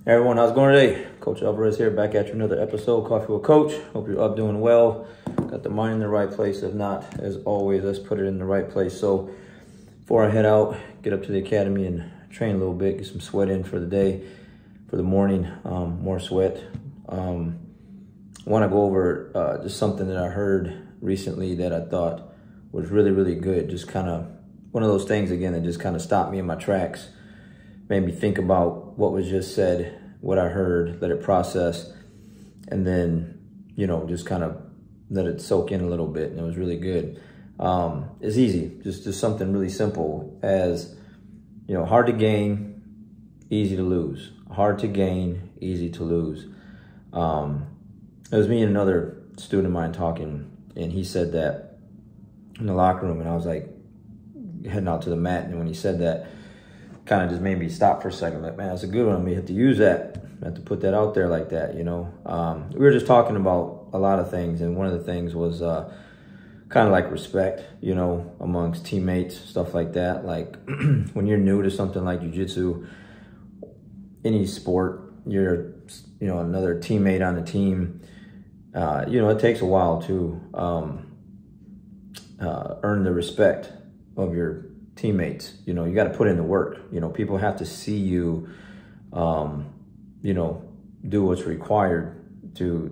Hey everyone, how's it going today? Coach Alvarez here, back at you another episode, Coffee with Coach. Hope you're up doing well. Got the mind in the right place. If not, as always, let's put it in the right place. So before I head out, get up to the academy and train a little bit, get some sweat in for the day, for the morning, more sweat. I want to go over just something that I heard recently that I thought was really, really good. Just kind of one of those things, again, that just kind of stopped me in my tracks. Made me think about what was just said, what I heard, let it process, and then, just kind of let it soak in a little bit, and it was really good. It's easy, just something really simple as, hard to gain, easy to lose. Hard to gain, easy to lose. It was me and another student of mine talking, and he said that in the locker room, and I was like heading out to the mat, and when he said that, kind of just made me stop for a second. Like, man, that's a good one. We have to use that. I have to put that out there like that, We were just talking about a lot of things, and one of the things was kind of like respect, amongst teammates, stuff like that. Like when you're new to something like jiu-jitsu, any sport, you're, another teammate on the team. It takes a while to earn the respect of your teammates. You got to put in the work. People have to see you, do what's required to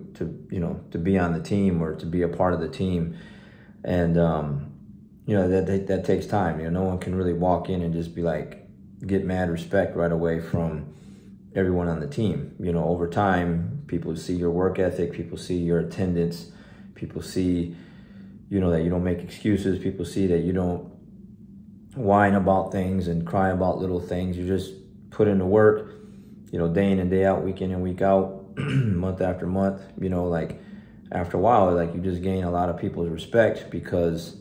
be on the team or to be a part of the team. And, that takes time. No one can really walk in and just be like, get mad respect right away from everyone on the team. Over time, people see your work ethic, people see your attendance, people see, that you don't make excuses, people see that you don't whine about things and cry about little things. You just put in the work, day in and day out, week in and week out, month after month. Like after a while, like you just gain a lot of people's respect because,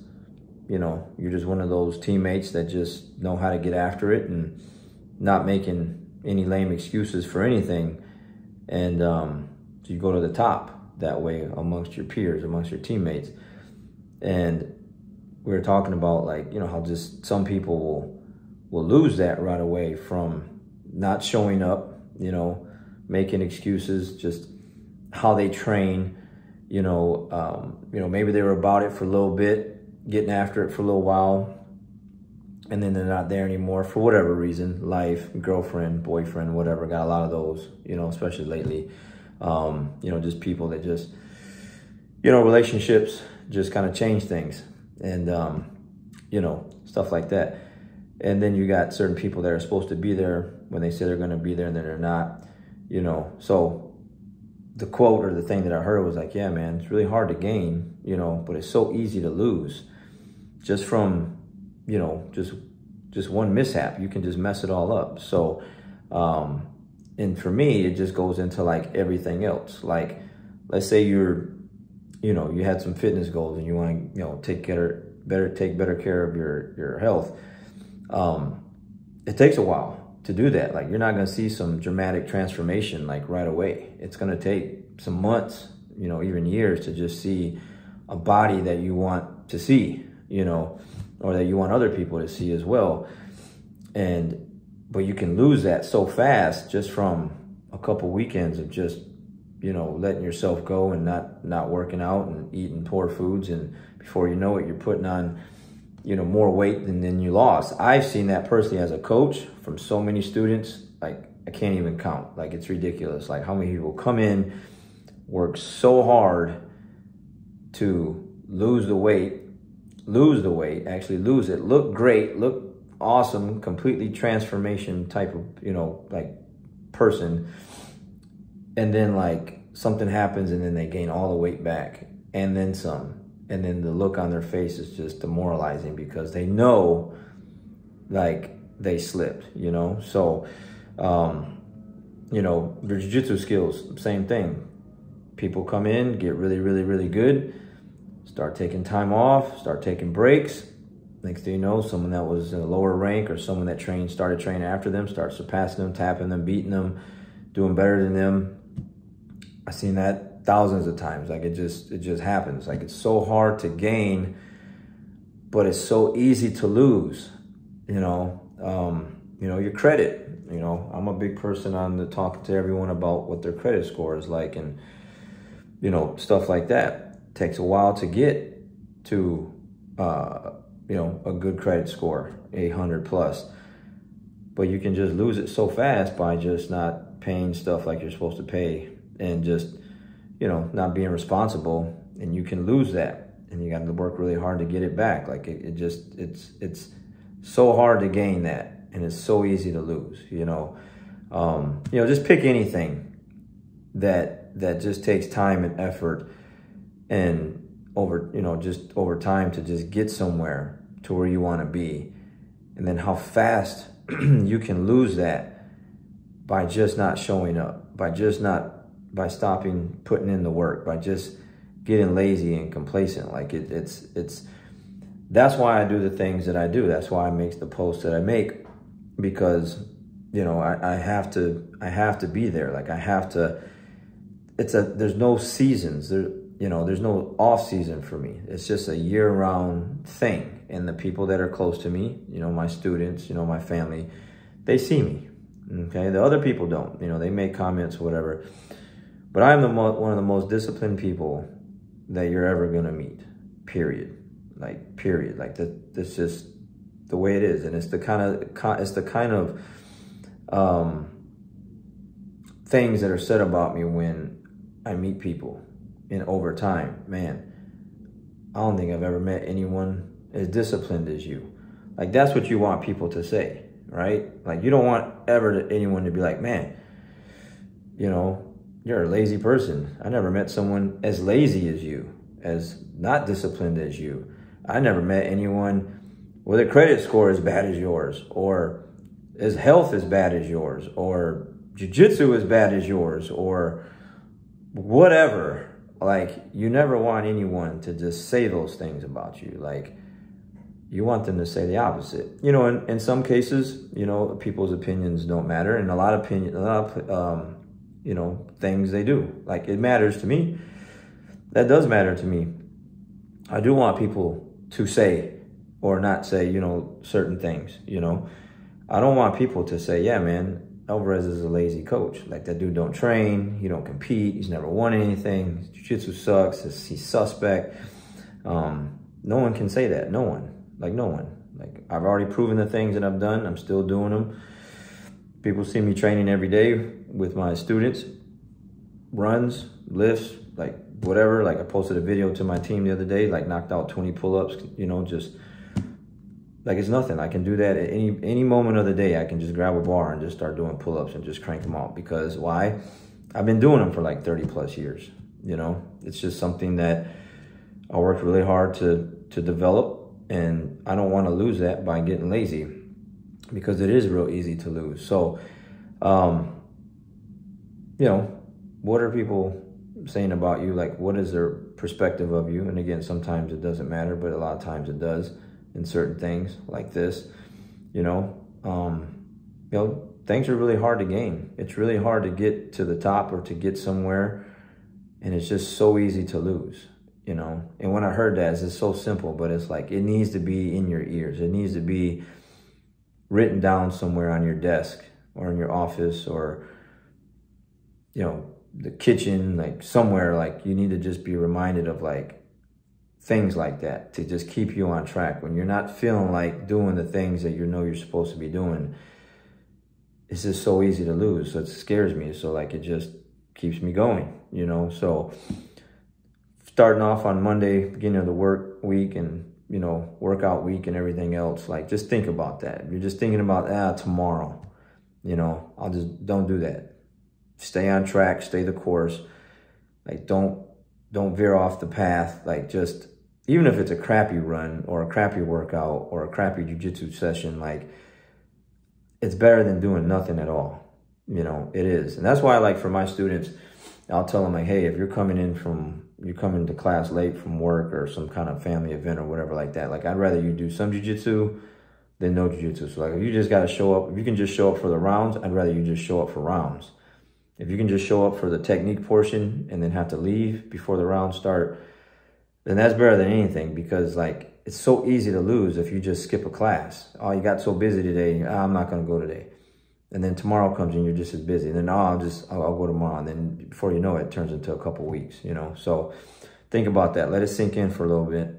you're just one of those teammates that just know how to get after it and not making any lame excuses for anything. And so you go to the top that way amongst your peers, amongst your teammates. And we were talking about, like, how just some people will lose that right away from not showing up, making excuses, just how they train, maybe they were about it for a little bit, getting after it for a little while, and then they're not there anymore for whatever reason, life, girlfriend, boyfriend, whatever. Got a lot of those, especially lately. Just people that just, relationships just kind of change things. And, stuff like that. And then you got certain people that are supposed to be there when they say they're going to be there and then they're not, So the quote or the thing that I heard was like, yeah, man, it's really hard to gain, but it's so easy to lose just from, just one mishap. You can just mess it all up. So, and for me, it just goes into like everything else. Like, let's say you had some fitness goals and you want to, take better care of your health. It takes a while to do that. Like, you're not going to see some dramatic transformation like right away. It's going to take some months, even years to just see a body that you want to see, or that you want other people to see as well. But you can lose that so fast just from a couple weekends of just, letting yourself go and not working out and eating poor foods. And before you know it, you're putting on, more weight than you lost. I've seen that personally as a coach from so many students. Like, I can't even count. Like, it's ridiculous. Like, how many people come in, work so hard to lose the weight, actually lose it, look great, look awesome, completely transformation type of, person. And then like something happens and then they gain all the weight back and then some. And then the look on their face is just demoralizing because they know like they slipped, So, their jiu-jitsu skills, same thing. People come in, get really, really, really good, start taking time off, start taking breaks. Next thing you know, someone that was in a lower rank or someone that started training after them, starts surpassing them, tapping them, beating them, doing better than them. I've seen that thousands of times. Like, it just happens. Like, it's so hard to gain, but it's so easy to lose, your credit. I'm a big person on the talking to everyone about what their credit score is like, and stuff like that. It takes a while to get to a good credit score, 800 plus, but you can just lose it so fast by just not paying stuff like you're supposed to pay, and just not being responsible, and you can lose that, and you got to work really hard to get it back. Like it's so hard to gain that, and it's so easy to lose. Just pick anything that just takes time and effort, and over time to just get somewhere to where you want to be. And then how fast you can lose that by just not showing up, by stopping putting in the work, by just getting lazy and complacent. Like that's why I do the things that I do. That's why I make the posts that I make, because I have to be there. Like I have to. There's no seasons. There's no off season for me. It's just a year-round thing. And the people that are close to me, my students, my family, they see me. Okay, the other people don't. They make comments, whatever. But I'm one of the most disciplined people that you're ever gonna meet. Period. Like period. Like that's just the way it is. And it's the kind of things that are said about me when I meet people. And over time, man, I don't think I've ever met anyone as disciplined as you. Like that's what you want people to say, right? Like you don't want anyone to be like, man, you're a lazy person. I never met someone as lazy as you, as not disciplined as you. I never met anyone with a credit score as bad as yours, or as health as bad as yours, or jiu-jitsu as bad as yours, or whatever. Like, you never want anyone to just say those things about you. Like, you want them to say the opposite. In some cases, people's opinions don't matter, and a lot of things they do. Like, it matters to me. That does matter to me. I do want people to say or not say, certain things, I don't want people to say, yeah, man, Alvarez is a lazy coach. Like, that dude don't train, he don't compete, he's never won anything, jiu-jitsu sucks, he's suspect. No one can say that. No one. Like, I've already proven the things that I've done. I'm still doing them. People see me training every day with my students, runs, lifts, like whatever. Like, I posted a video to my team the other day, like knocked out 20 pull-ups, just like it's nothing. I can do that at any moment of the day. I can just grab a bar and just start doing pull-ups and just crank them out. Because why? I've been doing them for like 30 plus years. It's just something that I worked really hard to develop, and I don't want to lose that by getting lazy, because it is real easy to lose. So, what are people saying about you? Like, what is their perspective of you? And again, sometimes it doesn't matter, but a lot of times it does in certain things like this. Things are really hard to gain. It's really hard to get to the top or to get somewhere, and it's just so easy to lose. And when I heard that, it's so simple, but it's like, it needs to be in your ears. It needs to be written down somewhere on your desk or in your office, or, the kitchen, like somewhere. Like, you need to just be reminded of like things like that to just keep you on track. When you're not feeling like doing the things that you're supposed to be doing, it's just so easy to lose. So it scares me. So like, it just keeps me going, so starting off on Monday, beginning of the work week and, workout week and everything else, like, just think about that. If you're just thinking about, tomorrow, I'll just, don't do that. Stay on track, stay the course. Like, don't veer off the path. Like, just, even if it's a crappy run or a crappy workout or a crappy jiu-jitsu session, like, it's better than doing nothing at all. It is. And that's why, like, for my students, I'll tell them, like, hey, if you're coming to class late from work or some kind of family event or whatever like that, like, I'd rather you do some jiu-jitsu than no jiu-jitsu. So like, if you just got to show up, if you can just show up for the rounds, I'd rather you just show up for rounds. If you can just show up for the technique portion and then have to leave before the rounds start, then that's better than anything. Because like, it's so easy to lose if you just skip a class. Oh, you got so busy today. Oh, I'm not going to go today. And then tomorrow comes and you're just as busy. And then, oh, I'll go tomorrow. And then before you know it, it turns into a couple weeks, you know. So think about that. Let it sink in for a little bit.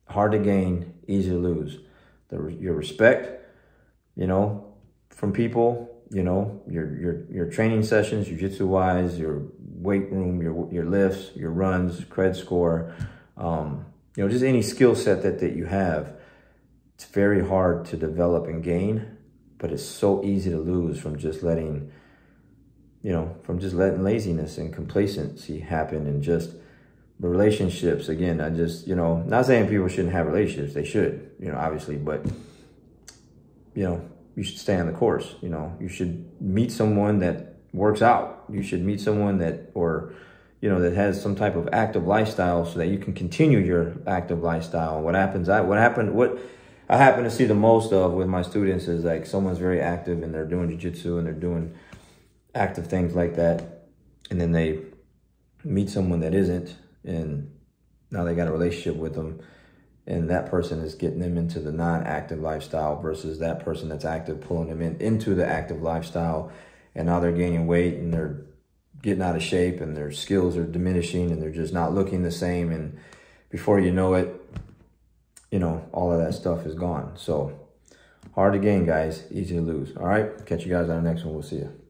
Hard to gain, easy to lose. Your respect, you know, from people, you know, your training sessions, jiu-jitsu wise, your weight room, your lifts, your runs, cred score, you know, just any skill set that you have. It's very hard to develop and gain. But it's so easy to lose from just letting, you know, from just letting laziness and complacency happen. And just the relationships, again, I just, you know, not saying people shouldn't have relationships. They should, you know, obviously. But, you know, you should stay on the course. You know, you should meet someone that works out. You should meet someone that, or, you know, that has some type of active lifestyle so that you can continue your active lifestyle. What I happen to see the most of with my students is like someone's very active and they're doing jiu-jitsu and they're doing active things like that. And then they meet someone that isn't, and now they got a relationship with them, and that person is getting them into the non-active lifestyle versus that person that's active pulling them into the active lifestyle. And now they're gaining weight and they're getting out of shape and their skills are diminishing and they're just not looking the same. And before you know it, you know, all of that stuff is gone. So hard to gain, guys. Easy to lose. All right. Catch you guys on the next one. We'll see you.